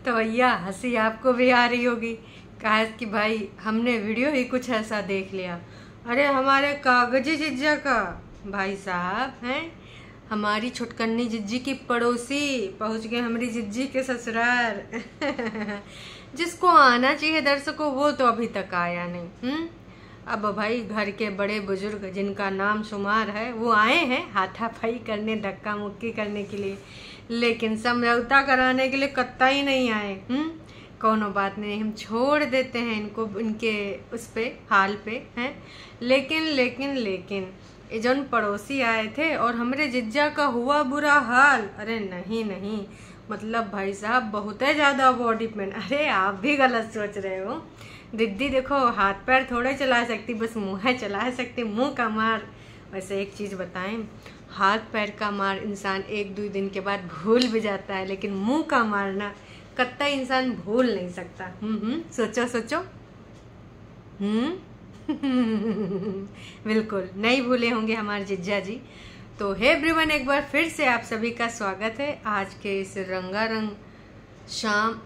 तो भैया हंसी आपको भी आ रही होगी, कहा कि भाई हमने वीडियो ही कुछ ऐसा देख लिया। अरे हमारे कागजी जिज्जा का भाई साहब हैं, हमारी छुटकन्नी जिज्जी की पड़ोसी पहुंच गए हमारी जिज्जी के ससुराल। जिसको आना चाहिए दर्शकों वो तो अभी तक आया नहीं। अब भाई घर के बड़े बुजुर्ग जिनका नाम शुमार है वो आए हैं हाथापाई करने, धक्का मुक्की करने के लिए, लेकिन समझौता कराने के लिए कत्ता ही नहीं आए। कोनो बात नहीं, हम छोड़ देते हैं इनको इनके उस पे हाल पे हैं। लेकिन ये जौन पड़ोसी आए थे और हमारे जिज्जा का हुआ बुरा हाल। अरे नहीं, मतलब भाई साहब बहुत है ज्यादा बॉडी पेन। अरे आप भी गलत सोच रहे हो, दीदी देखो हाथ पैर थोड़े चला सकती, बस मुँह चला सकती, मुंह का मार। वैसे एक चीज बताएं, हाथ पैर का मार इंसान 1-2 दिन के बाद भूल भी जाता है, लेकिन मुंह का मारना कत्ता इंसान भूल नहीं सकता। सोचो। बिल्कुल नहीं भूले होंगे हमारे जिज्जा जी। तो हे एवरीवन, एक बार फिर से आप सभी का स्वागत है आज के इस रंगारंग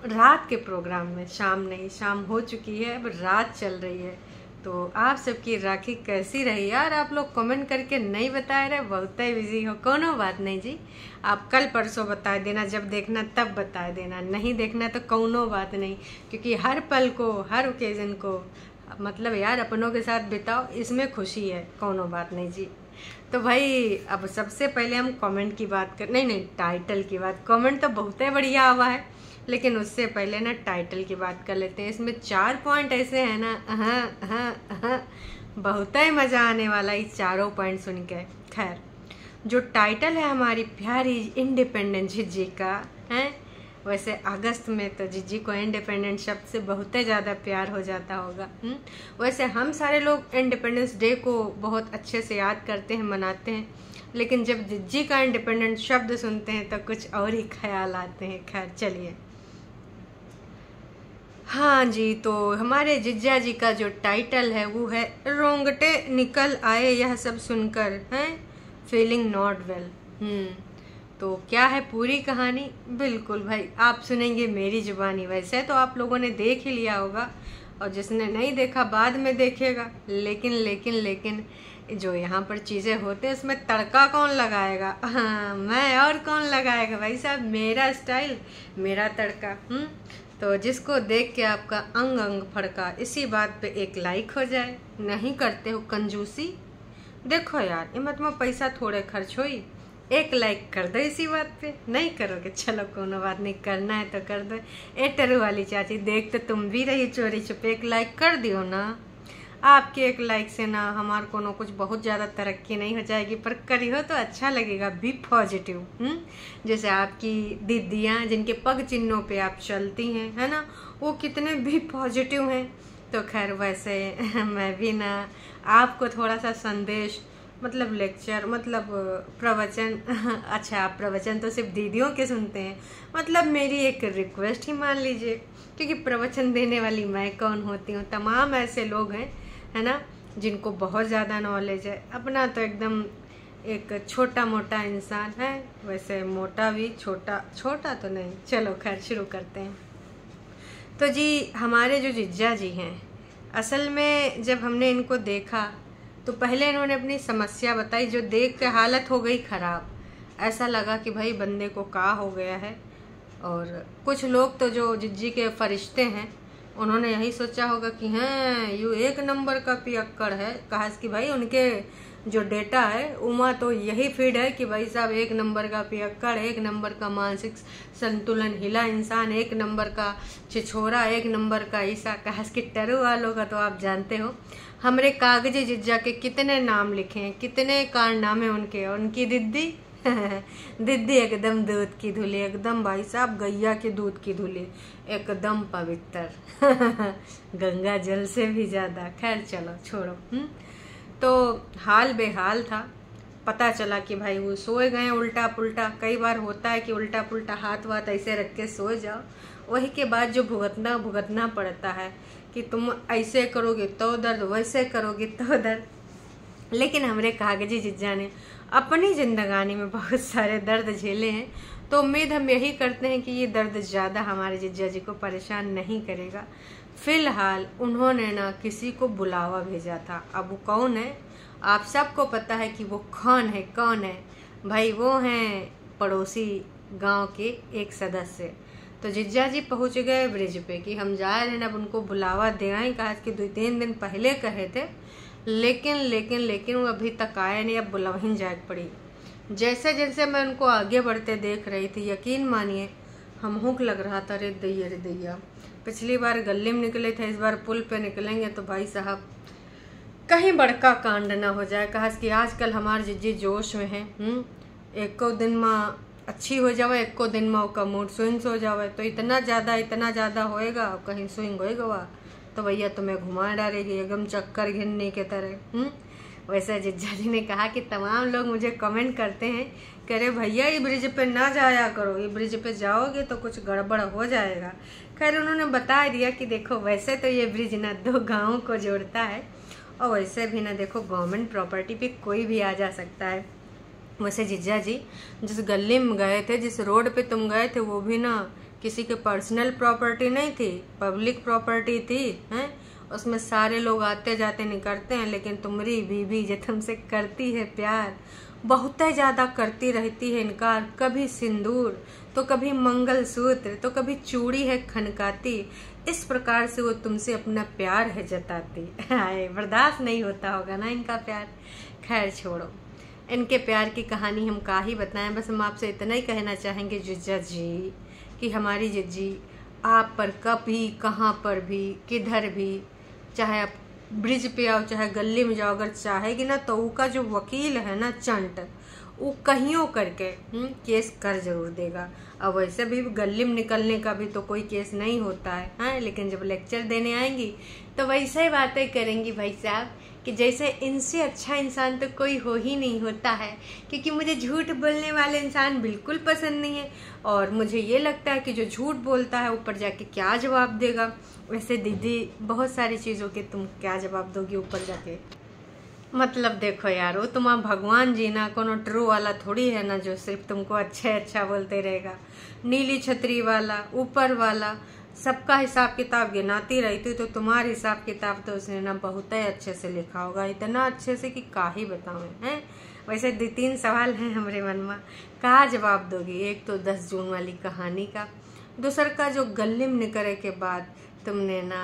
रात के प्रोग्राम में। शाम हो चुकी है, अब रात चल रही है। तो आप सबकी राखी कैसी रही यार? आप लोग कमेंट करके नहीं बता रहे, बहुत ही बिजी हो। कोनो बात नहीं जी, आप कल परसों बता देना, जब देखना तब बता देना, नहीं देखना तो कोनो बात नहीं, क्योंकि हर पल को हर ओकेजन को मतलब यार अपनों के साथ बिताओ, इसमें खुशी है। कोनो बात नहीं जी। तो भाई अब सबसे पहले हम कमेंट की बात कर, नहीं टाइटल की बात। कमेंट तो बहुत ही बढ़िया हुआ है, लेकिन उससे पहले ना टाइटल की बात कर लेते हैं। इसमें 4 पॉइंट ऐसे हैं ना, बहुत ही मजा आने वाला इस 4 पॉइंट सुन के। खैर, जो टाइटल है हमारी प्यारी इंडिपेंडेंट जिज्जी का है, वैसे अगस्त में तो जिज्जी को इंडिपेंडेंस शब्द से बहुत ही ज़्यादा प्यार हो जाता होगा। वैसे हम सारे लोग इंडिपेंडेंस डे को बहुत अच्छे से याद करते हैं, मनाते हैं, लेकिन जब जिज्जी का इंडिपेंडेंस शब्द सुनते हैं तो कुछ और ही ख्याल आते हैं। खैर चलिए, हाँ जी, तो हमारे जिज्जा जी का जो टाइटल है वो है रोंगटे निकल आए यह सब सुनकर, हैं फीलिंग नॉट वेल। तो क्या है पूरी कहानी? बिल्कुल भाई आप सुनेंगे मेरी जुबानी। वैसे तो आप लोगों ने देख ही लिया होगा, और जिसने नहीं देखा बाद में देखेगा, लेकिन जो यहाँ पर चीज़ें होते हैं उसमें तड़का कौन लगाएगा? हाँ, मैं और कौन लगाएगा भाई साहब? मेरा स्टाइल, मेरा तड़का। तो जिसको देख के आपका अंग अंग फड़का, इसी बात पे एक लाइक हो जाए। नहीं करते हो कंजूसी? देखो यार, इमत में पैसा थोड़े खर्च होई, एक लाइक कर दो इसी बात पे। नहीं करोगे चलो कोनो बात नहीं, करना है तो कर दो। ए टरू वाली चाची, देख तो तुम भी रही चोरी छुपे, एक लाइक कर दियो ना। आपके एक लाइक से ना हमारे को कुछ बहुत ज़्यादा तरक्की नहीं हो जाएगी, पर करी हो तो अच्छा लगेगा। Be positive. जैसे आपकी दीदियाँ जिनके पग चिन्हों पे आप चलती हैं, है ना, वो कितने भी पॉजिटिव हैं। तो खैर वैसे मैं भी ना आपको थोड़ा सा संदेश, मतलब लेक्चर, मतलब प्रवचन अच्छा आप प्रवचन तो सिर्फ दीदियों के सुनते हैं, मतलब मेरी एक रिक्वेस्ट ही मान लीजिए, क्योंकि प्रवचन देने वाली मैं कौन होती हूँ? तमाम ऐसे लोग हैं, है ना, जिनको बहुत ज़्यादा नॉलेज है। अपना तो एकदम एक छोटा मोटा इंसान है, वैसे मोटा भी, छोटा तो नहीं। चलो खैर शुरू करते हैं। तो जी हमारे जो जिज्जा जी हैं, असल में जब हमने इनको देखा तो पहले इन्होंने अपनी समस्या बताई, जो देख के हालत हो गई ख़राब। ऐसा लगा कि भाई बंदे को क्या हो गया है। और कुछ लोग तो जो जिज्जी के फरिश्ते हैं, उन्होंने यही सोचा होगा कि हाँ यू 1 नंबर का पियक्कड़ है। कहा कि भाई उनके जो डेटा है उमा तो यही फीड है कि भाई साहब 1 नंबर का पियक्कड़, 1 नंबर का मानसिक संतुलन हिला इंसान, 1 नंबर का छिछोरा, 1 नंबर का ईसा। कहा कि टरू वालों का तो आप जानते हो, हमारे कागजी जिज्जा के कितने नाम लिखे हैं, कितने कारनामे उनके। और उनकी दीदी दीदी एकदम दूध की धुली, एकदम भाई साहब गैया के दूध की धुली, एकदम पवित्र गंगा जल से भी ज्यादा। खैर चलो छोड़ो। तो हाल बेहाल था। पता चला कि भाई वो सोए गए उल्टा पुल्टा। कई बार होता है कि उल्टा पुल्टा हाथ वाथ ऐसे रख के सो जाओ, वही के बाद जो भुगतना पड़ता है कि तुम ऐसे करोगे तो दर्द, वैसे करोगे तो दर्द। लेकिन हमारे कागजी जिज्जा ने अपनी जिंदगानी में बहुत सारे दर्द झेले हैं, तो उम्मीद हम यही करते हैं कि ये दर्द ज़्यादा हमारे जिज्जा जी को परेशान नहीं करेगा। फिलहाल उन्होंने ना किसी को बुलावा भेजा था। अब वो कौन है आप सबको पता है कि वो कौन है भाई, वो हैं पड़ोसी गांव के एक सदस्य। तो जिज्जा जी पहुंच गए ब्रिज पे कि हम जा रहे हैं, अब उनको बुलावा दे आए। कहा कि 2-3 दिन पहले कहे थे, लेकिन वो अभी तक आए नहीं। अब बुलावहीन जाग पड़ी। जैसे जैसे मैं उनको आगे बढ़ते देख रही थी, यकीन मानिए हमहुक लग रहा था रे दैया। पिछली बार गली में निकले थे, इस बार पुल पे निकलेंगे तो भाई साहब कहीं बड़का कांड ना हो जाए। कहा कि आजकल हमारे जिज्जी जोश में है। एको दिन में अच्छी हो जावे, एको दिन में उसका मूड स्विंग्स हो जावे। तो इतना ज़्यादा होएगा, कहीं स्विंग होएगा तो भैया तुम्हें घुमा डालेगी एकदम चक्कर घिरने के तरह। वैसे जिज्जा जी ने कहा कि तमाम लोग मुझे कमेंट करते हैं, कह रहे भैया ये ब्रिज पे ना जाया करो, ये ब्रिज पे जाओगे तो कुछ गड़बड़ हो जाएगा। खैर उन्होंने बता दिया कि देखो वैसे तो ये ब्रिज ना 2 गाँवों को जोड़ता है, और वैसे भी ना देखो गवर्नमेंट प्रॉपर्टी पे कोई भी आ जा सकता है। वैसे जिज्जा जी जिस गली में गए थे, जिस रोड पे तुम गए थे, वो भी ना किसी के पर्सनल प्रॉपर्टी नहीं थी, पब्लिक प्रॉपर्टी थी। हैं उसमें सारे लोग आते जाते निकलते हैं, लेकिन तुम्हारी बीबी जो तुमसे करती है प्यार, बहुत ज़्यादा करती रहती है इनकार। कभी सिंदूर तो कभी मंगलसूत्र तो कभी चूड़ी है खनकाती। इस प्रकार से वो तुमसे अपना प्यार है जताती। हाय बर्दाश्त नहीं होता होगा ना इनका प्यार। खैर छोड़ो, इनके प्यार की कहानी हम का ही बताएं। बस हम आपसे इतना ही कहना चाहेंगे जिज्जा जी कि हमारी जिज्जी आप पर कभी कहाँ पर भी किधर भी, चाहे आप ब्रिज पे आओ चाहे गली में जाओ, अगर चाहेगी ना तो उसका जो वकील है ना चंट, वो कहीं करके केस कर जरूर देगा। अब वैसे भी गली में निकलने का भी तो कोई केस नहीं होता है। हाँ, लेकिन जब लेक्चर देने आएंगी तो वैसे ही बातें करेंगी भाई साहब कि जैसे इनसे अच्छा इंसान तो कोई हो ही नहीं होता है। क्योंकि मुझे झूठ बोलने वाले इंसान बिल्कुल पसंद नहीं है, और मुझे ये लगता है कि जो झूठ बोलता है ऊपर जाके क्या जवाब देगा। वैसे दीदी बहुत सारी चीज़ों के तुम क्या जवाब दोगी ऊपर जाके। मतलब देखो यार, वो तुम्हारा भगवान जी ना कोनो ट्रू वाला थोड़ी है ना जो सिर्फ तुमको अच्छा बोलते रहेगा। नीली छतरी वाला, ऊपर वाला, सबका हिसाब किताब गिनाती रहती, तो तुम्हारा हिसाब किताब तो उसने ना बहुत ही अच्छे से लिखा होगा, इतना अच्छे से कि का ही बताऊँ हैं। वैसे 2-3 सवाल हैं हमारे मन में, कहा जवाब दोगी। एक तो 10 जून वाली कहानी का, दूसर का जो गली में निकले के बाद तुमने ना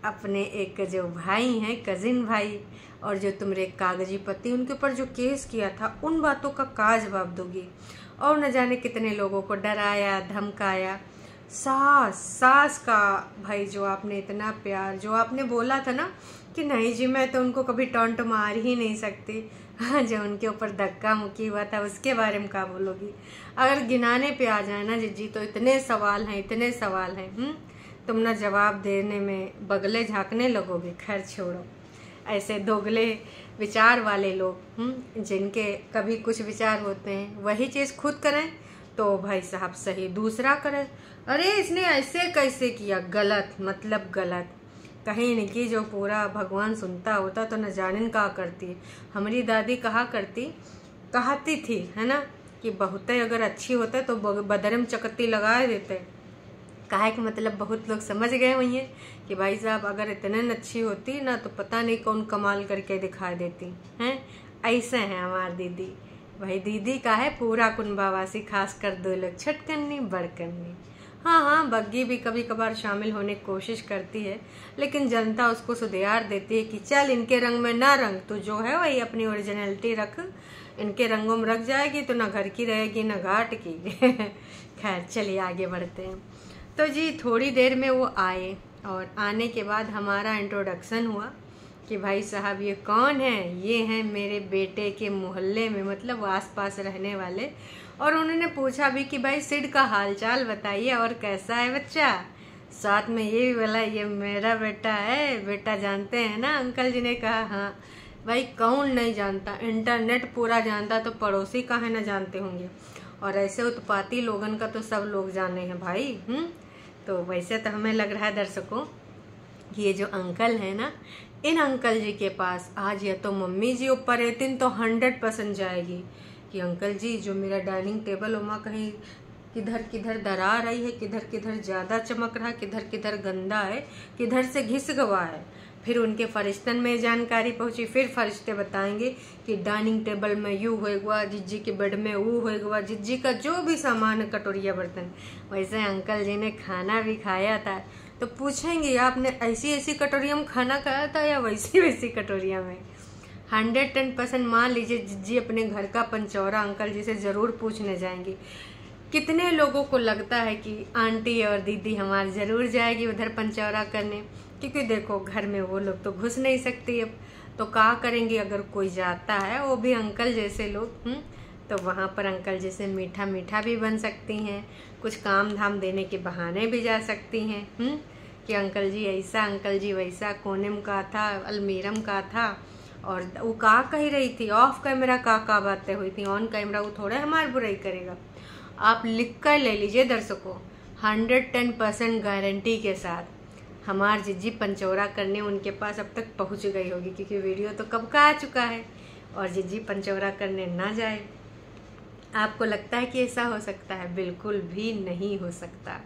अपने एक जो भाई हैं कजिन भाई, और जो तुम्हारे कागजी पति उनके ऊपर जो केस किया था, उन बातों का जवाब दोगी। और न जाने कितने लोगों को डराया धमकाया। सास का भाई, जो आपने इतना प्यार, जो आपने बोला था ना कि नहीं जी मैं तो उनको कभी टॉन्ट मार ही नहीं सकती, हाँ, जो उनके ऊपर धक्का मुक्की हुआ था उसके बारे में क्या बोलोगी। अगर गिनाने पे आ जाए ना जी तो इतने सवाल हैं तुम ना जवाब देने में बगले झांकने लगोगे। खैर छोड़ो, ऐसे दोगले विचार वाले लोग जिनके कभी कुछ विचार होते हैं वही चीज़ खुद करें तो भाई साहब सही, दूसरा करें अरे इसने ऐसे कैसे किया, गलत, मतलब गलत। कहीं नहीं कि जो पूरा भगवान सुनता होता तो न जाने का करती। हमारी दादी कहती थी है ना कि बहुत अगर अच्छी होता तो बदरम चकत्ती लगा देते। कहा कि मतलब बहुत लोग समझ गए वही है कि भाई साहब अगर इतने अच्छी होती ना तो पता नहीं कौन कमाल करके दिखा देती हैं। ऐसे हैं हमारी दीदी। भाई दीदी का है पूरा कुनबावासी, खास कर 2 लोग, छटकन्नी बड़कन्नी। हाँ, बग्गी भी कभी कभार शामिल होने की कोशिश करती है, लेकिन जनता उसको सुधार देती है कि चल इनके रंग में ना रंग, तो जो है वही अपनी ओरिजिनलिटी रख, इनके रंगों में रख जाएगी तो ना घर की रहेगी ना घाट की। खैर चलिए आगे बढ़ते हैं। तो जी थोड़ी देर में वो आए, और आने के बाद हमारा इंट्रोडक्शन हुआ कि भाई साहब ये कौन है, ये हैं मेरे बेटे के मोहल्ले में, मतलब आसपास रहने वाले। और उन्होंने पूछा भी कि भाई सिड का हालचाल बताइए और कैसा है बच्चा। साथ में ये भी बोला ये मेरा बेटा है, बेटा जानते हैं ना। अंकल जी ने कहा हाँ। भाई कौन नहीं जानता, इंटरनेट पूरा जानता, तो पड़ोसी कहाँ ना जानते होंगे। और ऐसे उत्पाती लोगन का तो सब लोग जाने हैं भाई। तो वैसे तो हमें लग रहा है दर्शकों कि ये जो अंकल है ना, इन अंकल जी के पास आज या तो मम्मी जी ऊपर रहती तो 100% जाएगी कि अंकल जी जो मेरा डाइनिंग टेबल हो माँ कहीं किधर किधर दरार आई है, किधर किधर ज़्यादा चमक रहा है, किधर किधर गंदा है, किधर से घिस गवा है। फिर उनके फरिश्तन में जानकारी पहुंची, फिर फरिश्ते बताएंगे कि डाइनिंग टेबल में यूँ होएगा, जिज्जी के बेड में वो होएगा, जिज्जी का जो भी सामान है, कटोरिया बर्तन। वैसे अंकल जी ने खाना भी खाया था, तो पूछेंगे आपने ऐसी ऐसी कटोरिया में खाना खाया था या वैसी वैसी कटोरिया में। 110% मान लीजिए जिज्जी अपने घर का पंचौरा अंकल जी से ज़रूर पूछने जाएंगी। कितने लोगों को लगता है कि आंटी और दीदी हमारी ज़रूर जाएगी उधर पंचौरा करने, क्योंकि देखो घर में वो लोग तो घुस नहीं सकती अब, तो क्या करेंगे अगर कोई जाता है वो भी अंकल जैसे लोग, तो वहाँ पर अंकल जैसे मीठा मीठा भी बन सकती हैं, कुछ काम धाम देने के बहाने भी जा सकती हैं कि अंकल जी ऐसा, अंकल जी वैसा, कोने में का था, अलमीरम का था। और वो का कही रही थी ऑफ कैमरा का बातें हुई थी, ऑन कैमरा वो थोड़ा हमारी बुराई करेगा। आप लिख कर ले लीजिए दर्शकों, 110% गारंटी के साथ हमार जिज्जी पंचौरा करने उनके पास अब तक पहुंच गई होगी, क्योंकि वीडियो तो कब का आ चुका है और जिज्जी पंचौरा करने ना जाए। आपको लगता है कि ऐसा हो सकता है? बिल्कुल भी नहीं हो सकता।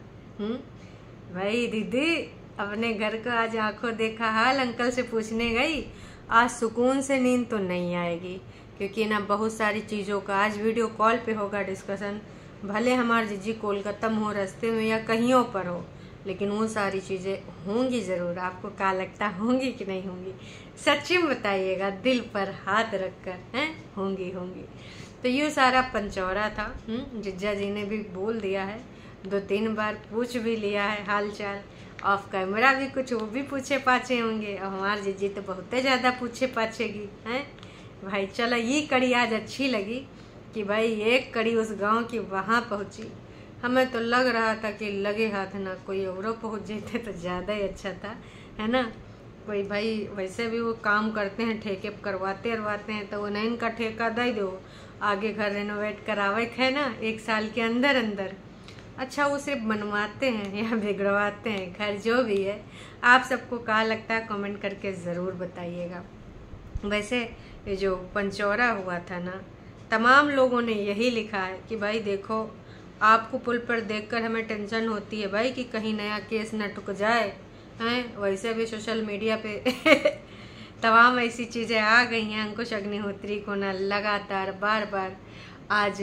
भाई दीदी अपने घर का आज आंखों देखा हाल अंकल से पूछने गई, आज सुकून से नींद तो नहीं आएगी, क्योंकि ना बहुत सारी चीज़ों का आज वीडियो कॉल पे होगा डिस्कशन। भले हमारे जिज्जी कोलकाता में हो, रास्ते में या कहीं पर हो, लेकिन वो सारी चीज़ें होंगी ज़रूर। आपको क्या लगता, होंगी कि नहीं होंगी? सच्ची में बताइएगा, दिल पर हाथ रखकर, हैं होंगी होंगी। तो ये सारा पंचौरा था। जिज्जा जी ने भी बोल दिया है, 2-3 बार पूछ भी लिया है हाल चाल, ऑफ कैमरा भी कुछ वो भी पूछे पाछे होंगे, और हमारी जिज्जी तो बहुत ज़्यादा पूछे पाछेगी हैं। भाई चलो ये कड़ी आज अच्छी लगी कि भाई एक कड़ी उस गांव की वहाँ पहुँची। हमें तो लग रहा था कि लगे हाथ ना कोई और पहुँच जाते तो ज़्यादा ही अच्छा था, है ना। कोई भाई वैसे भी वो काम करते हैं, ठेके करवाते हैं, तो वो नहीं इनका ठेका दे दो, आगे घर रेनोवेट करावे है ना 1 साल के अंदर अंदर। अच्छा वो सिर्फ बनवाते हैं या बिगड़वाते हैं, खैर जो भी है। आप सबको क्या लगता है कमेंट करके ज़रूर बताइएगा। वैसे ये जो पंचौरा हुआ था ना, तमाम लोगों ने यही लिखा है कि भाई देखो आपको पुल पर देखकर हमें टेंशन होती है भाई कि कहीं नया केस न टुक जाए हैं। वैसे भी सोशल मीडिया पे तमाम ऐसी चीज़ें आ गई हैं। अंकुश अग्निहोत्री को ना लगातार बार बार आज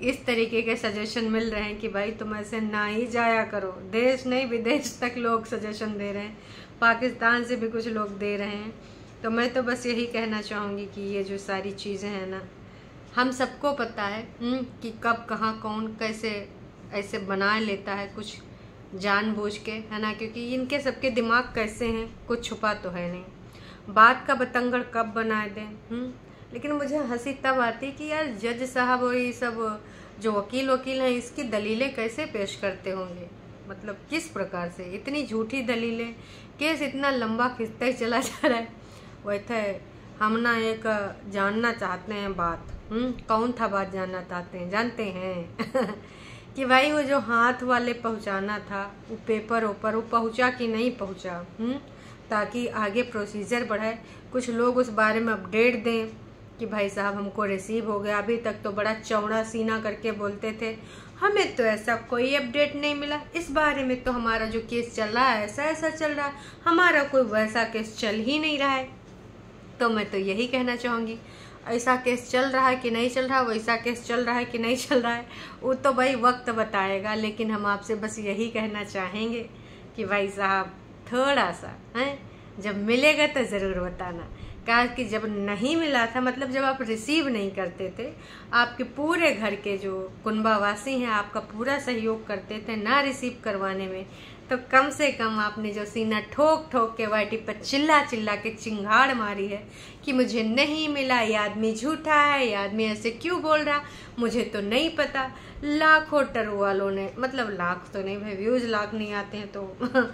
इस तरीके के सजेशन मिल रहे हैं कि भाई तुम ऐसे ना ही जाया करो। देश नहीं विदेश तक लोग सजेशन दे रहे हैं, पाकिस्तान से भी कुछ लोग दे रहे हैं। तो मैं तो बस यही कहना चाहूँगी कि ये जो सारी चीज़ें हैं ना, हम सबको पता है कि कब कहाँ कौन कैसे ऐसे बना लेता है कुछ जानबूझ के, है ना, क्योंकि इनके सबके दिमाग कैसे हैं कुछ छुपा तो है नहीं। बात का बतंगड़ कब बनाए दें। लेकिन मुझे हंसी तब आती कि यार जज साहब और ये सब जो वकील हैं इसकी दलीलें कैसे पेश करते होंगे, मतलब किस प्रकार से इतनी झूठी दलीलें, केस इतना लंबा खिंचता ही चला जा रहा है। वैसे हम ना एक जानना चाहते हैं बात, कौन था बात जानना जानते हैं कि भाई वो जो हाथ वाले पहुंचाना था वो पेपर ऊपर वो पहुंचा कि नहीं पहुंचा, ताकि आगे प्रोसीजर बढ़े, कुछ लोग उस बारे में अपडेट दें कि भाई साहब हमको रिसीव हो गया। अभी तक तो बड़ा चौड़ा सीना करके बोलते थे, हमें तो ऐसा कोई अपडेट नहीं मिला, इस बारे में तो हमारा जो केस चल रहा है ऐसा ऐसा चल रहा है, हमारा कोई वैसा केस चल ही नहीं रहा है। तो मैं तो यही कहना चाहूँगी, ऐसा केस चल रहा है कि नहीं चल रहा, वैसा केस चल रहा है कि नहीं चल रहा है, वो तो भाई वक्त बताएगा। लेकिन हम आपसे बस यही कहना चाहेंगे कि भाई साहब थोड़ा सा हैं, जब मिलेगा तो ज़रूर बताना। कहा कि जब नहीं मिला था, मतलब जब आप रिसीव नहीं करते थे, आपके पूरे घर के जो कुनबावासी हैं आपका पूरा सहयोग करते थे ना रिसीव करवाने में, तो कम से कम आपने जो सीना ठोक ठोक के वाइटी पर चिल्ला चिल्ला के चिंगाड़ मारी है कि मुझे नहीं मिला, ये आदमी झूठा है, ये आदमी ऐसे क्यों बोल रहा, मुझे तो नहीं पता। लाखों ट्रू वालों ने, मतलब लाख तो नहीं भाई, व्यूज लाख नहीं आते हैं तो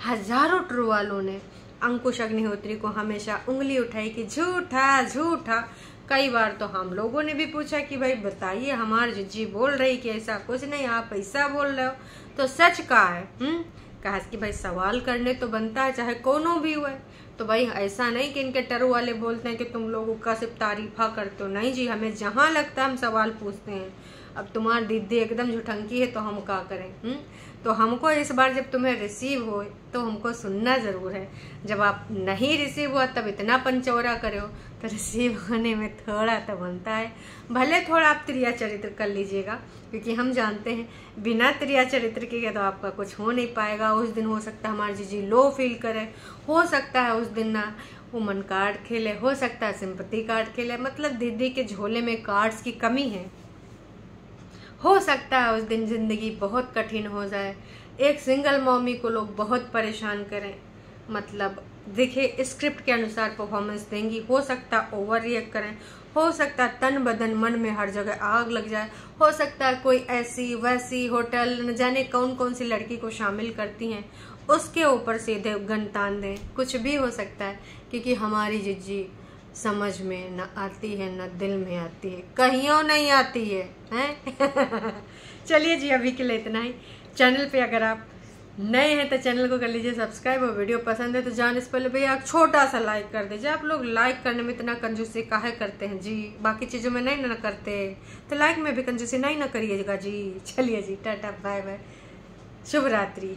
हजारों ट्रू वालों ने अंकुश अग्निहोत्री को हमेशा उंगली उठाई कि झूठा झूठा। कई बार तो हम लोगों ने भी पूछा कि भाई बताइए, हमारी जिज्जी बोल रही कि ऐसा कुछ नहीं, आप ऐसा बोल रहे हो, तो सच का है। कहा कि भाई सवाल करने तो बनता है, चाहे कोनो भी हुए। तो भाई ऐसा नहीं कि इनके टरू वाले बोलते हैं कि तुम लोगों का सिर्फ तारीफा करते हो, नहीं जी, हमें जहाँ लगता है हम सवाल पूछते हैं। अब तुम्हारी दीदी एकदम झूठंकी है तो हम क्या करें। तो हमको इस बार जब तुम्हें रिसीव हो तो हमको सुनना ज़रूर है। जब आप नहीं रिसीव हुआ तब इतना पंचौरा करो, तो रिसीव होने में थोड़ा तो बनता है। भले थोड़ा आप त्रिया चरित्र कर लीजिएगा, क्योंकि हम जानते हैं बिना त्रिया चरित्र के तो आपका कुछ हो नहीं पाएगा। उस दिन हो सकता है हमारी जीजी लो फील करे, हो सकता है उस दिन ना वुमन कार्ड खेले, हो सकता है सिंपैथी कार्ड खेले, मतलब दीदी के झोले में कार्ड्स की कमी है। हो सकता है उस दिन जिंदगी बहुत कठिन हो जाए, एक सिंगल मॉमी को लोग बहुत परेशान करें, मतलब देखिए स्क्रिप्ट के अनुसार परफॉर्मेंस देंगी। हो सकता है ओवर रिएक्ट करें, हो सकता है तन बदन मन में हर जगह आग लग जाए, हो सकता है कोई ऐसी वैसी होटल न जाने कौन कौन सी लड़की को शामिल करती हैं उसके ऊपर सीधे गन तान दें। कुछ भी हो सकता है, क्योंकि हमारी जिज्जी समझ में न आती है न दिल में आती है, कहियों नहीं आती है, हैं? चलिए जी, अभी के लिए इतना ही। चैनल पे अगर आप नए हैं तो चैनल को कर लीजिए सब्सक्राइब, और वीडियो पसंद है तो जाने से पहले भैया छोटा सा लाइक कर दीजिए। आप लोग लाइक करने में इतना कंजूसी काहे करते हैं जी, बाकी चीज़ों में नहीं ना करते, तो लाइक में भी कंजूसी नहीं ना करिएगा जी। चलिए जी, टाटा बाय बाय, शुभ रात्रि।